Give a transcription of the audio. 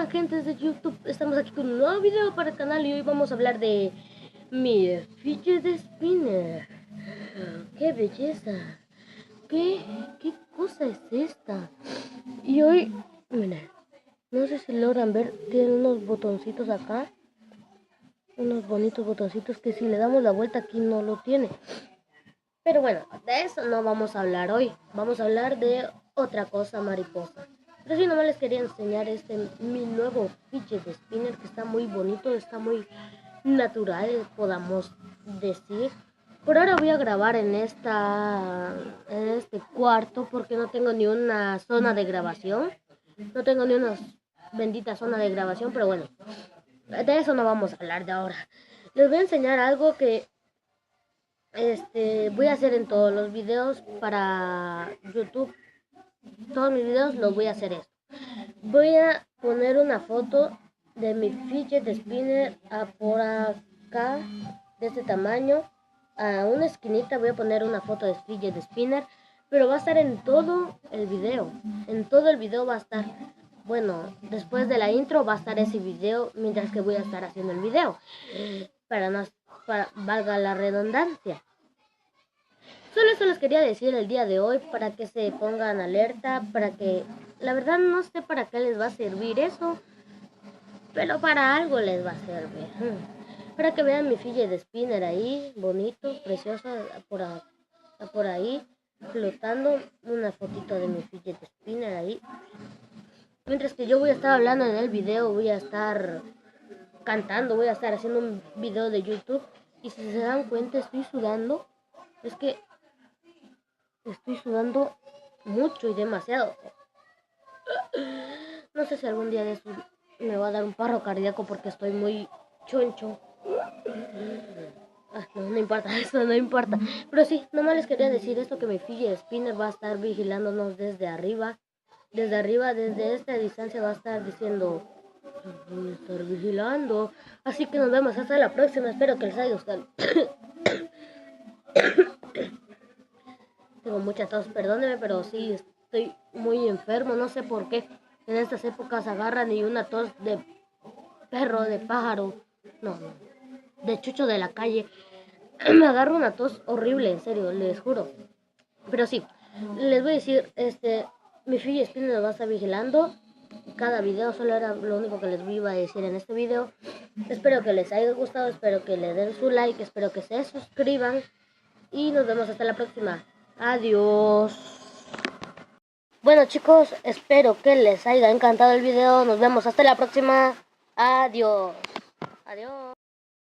están, gentes de YouTube? Estamos aquí con un nuevo video para el canal y hoy vamos a hablar de mi fidget spinner. ¡Qué belleza! ¿Qué cosa es esta? Y hoy, miren, no sé si logran ver, tiene unos botoncitos acá. Unos bonitos botoncitos que si le damos la vuelta aquí no lo tiene. Pero bueno, de eso no vamos a hablar hoy. Vamos a hablar de otra cosa mariposa. Pero sí, nomás les quería enseñar mi nuevo fidget spinner que está muy bonito, está muy natural, podamos decir. Por ahora voy a grabar en este cuarto porque no tengo ni una zona de grabación. No tengo ni una bendita zona de grabación, pero bueno, de eso no vamos a hablar de ahora. Les voy a enseñar algo que voy a hacer en todos los videos para YouTube. Todos mis videos los voy a hacer esto. Voy a poner una foto de mi fidget spinner por acá, de este tamaño. A una esquinita voy a poner una foto de fidget spinner, pero va a estar en todo el video. En todo el video va a estar. Bueno, después de la intro va a estar ese video mientras que voy a estar haciendo el video. Para valga la redundancia. Solo eso les quería decir el día de hoy para que se pongan alerta, para que, la verdad no sé para qué les va a servir eso, pero para algo les va a servir. Para que vean mi fidget spinner ahí, bonito, precioso, por ahí, flotando, una fotito de mi fidget spinner ahí. Mientras que yo voy a estar hablando en el video, voy a estar cantando, voy a estar haciendo un video de YouTube. Y si se dan cuenta, estoy sudando. Es que estoy sudando mucho y demasiado. No sé si algún día de eso me va a dar un paro cardíaco porque estoy muy choncho. No importa, eso no importa. Pero sí, nomás les quería decir esto, que mi fidget spinner va a estar vigilándonos desde arriba. Desde esta distancia va a estar diciendo, voy a estar vigilando. Así que nos vemos hasta la próxima. Espero que les haya gustado. Tengo mucha tos, perdónenme, pero sí, estoy muy enfermo, no sé por qué. En estas épocas agarran y una tos de perro, de pájaro, no, de chucho de la calle. Me agarro una tos horrible, en serio, les juro. Pero sí, les voy a decir, mi fidget spinner va a estar vigilando cada video, solo era lo único que les iba a decir en este video. Espero que les haya gustado, espero que le den su like, espero que se suscriban y nos vemos hasta la próxima. Adiós. Bueno chicos, espero que les haya encantado el video. Nos vemos hasta la próxima. Adiós. Adiós.